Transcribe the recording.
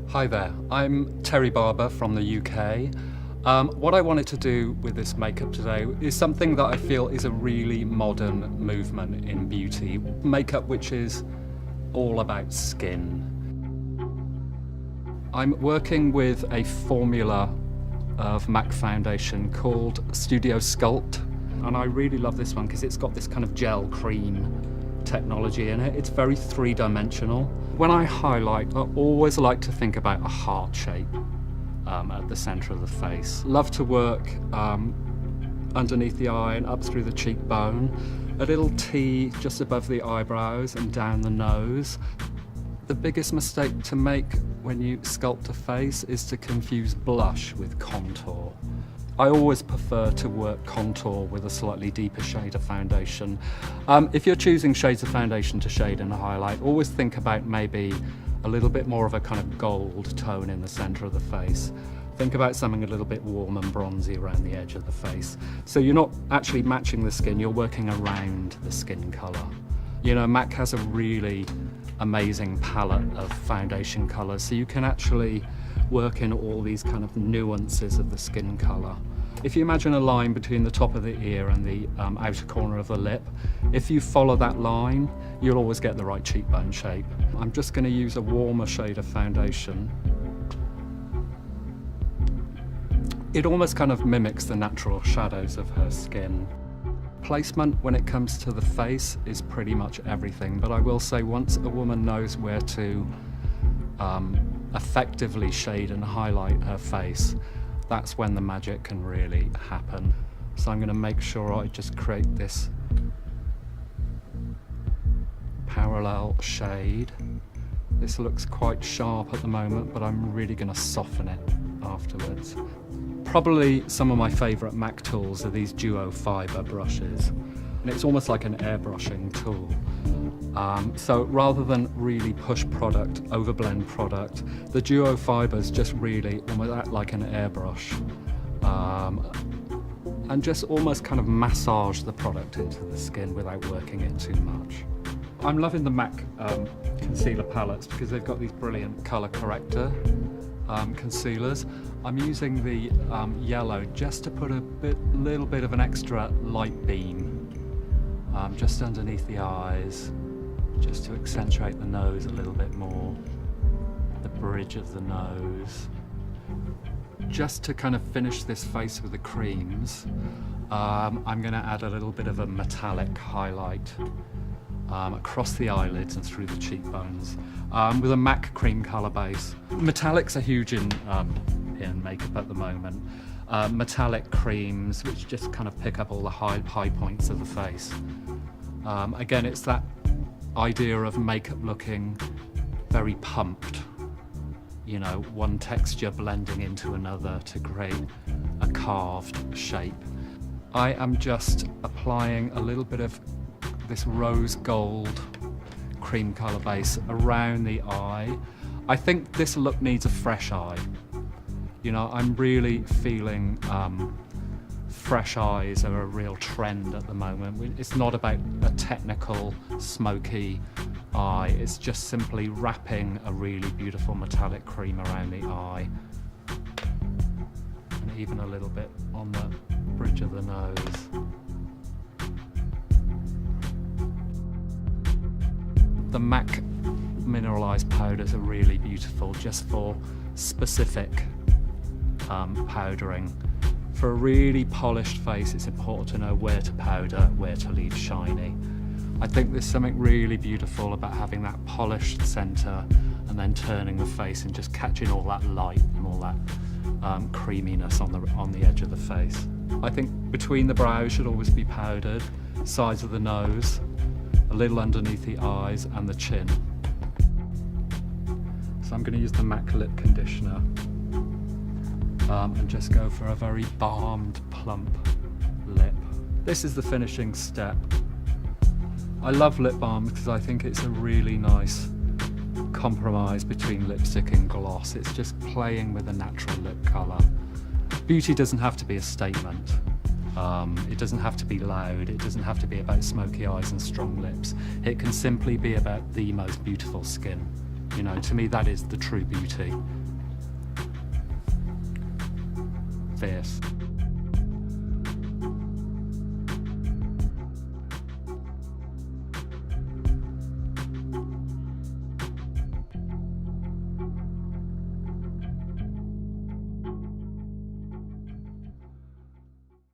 Hi there, I'm Terry Barber from the UK. What I wanted to do with this makeup today is something that I feel is a really modern movement in beauty. Makeup which is all about skin. I'm working with a formula of MAC foundation called Studio Sculpt, and I really love this one because it's got this kind of gel cream technology in it. It's very three-dimensional. When I highlight, I always like to think about a heart shape at the center of the face. Love to work underneath the eye and up through the cheekbone, a little T just above the eyebrows and down the nose. The biggest mistake to make when you sculpt a face is to confuse blush with contour. I always prefer to work contour with a slightly deeper shade of foundation. If you're choosing shades of foundation to shade and highlight, always think about maybe a little bit more of a kind of gold tone in the center of the face. Think about something a little bit warm and bronzy around the edge of the face. So you're not actually matching the skin, you're working around the skin color. You know, MAC has a really amazing palette of foundation colors, so you can actually work in all these kind of nuances of the skin color. If you imagine a line between the top of the ear and the outer corner of the lip, if you follow that line, you'll always get the right cheekbone shape. I'm just going to use a warmer shade of foundation. It almost kind of mimics the natural shadows of her skin. Placement when it comes to the face is pretty much everything, but I will say once a woman knows where to effectively shade and highlight her face, that's when the magic can really happen. So I'm going to make sure I just create this parallel shade. This looks quite sharp at the moment, but I'm really going to soften it afterwards. Probably some of my favourite MAC tools are these duo fibre brushes, and it's almost like an airbrushing tool. So rather than really push product, overblend product, the duo fibres just really almost act like an airbrush and just almost kind of massage the product into the skin without working it too much. I'm loving the MAC concealer palettes because they've got these brilliant colour corrector concealers. I'm using the yellow just to put a little bit of an extra light beam just underneath the eyes, just to accentuate the nose a little bit more, the bridge of the nose. Just to kind of finish this face with the creams, I'm going to add a little bit of a metallic highlight across the eyelids and through the cheekbones with a MAC cream colour base. Metallics are huge in makeup at the moment. Metallic creams which just kind of pick up all the high points of the face. Again, it's that idea of makeup looking very pumped, you know, one texture blending into another to create a carved shape. I am just applying a little bit of this rose gold cream colour base around the eye. I think this look needs a fresh eye. You know, I'm really feeling fresh eyes are a real trend at the moment. It's not about a technical, smoky eye. It's just simply wrapping a really beautiful metallic cream around the eye. And even a little bit on the bridge of the nose. The MAC mineralized powders are really beautiful just for specific powdering. For a really polished face, it's important to know where to powder, where to leave shiny. I think there's something really beautiful about having that polished center and then turning the face and just catching all that light and all that creaminess on the edge of the face. I think between the brows should always be powdered, sides of the nose, a little underneath the eyes and the chin. So I'm going to use the MAC lip conditioner and just go for a very balmed, plump lip. This is the finishing step. I love lip balms because I think it's a really nice compromise between lipstick and gloss. It's just playing with a natural lip colour. Beauty doesn't have to be a statement. It doesn't have to be loud, it doesn't have to be about smoky eyes and strong lips. It can simply be about the most beautiful skin. You know, to me that is the true beauty. Fierce.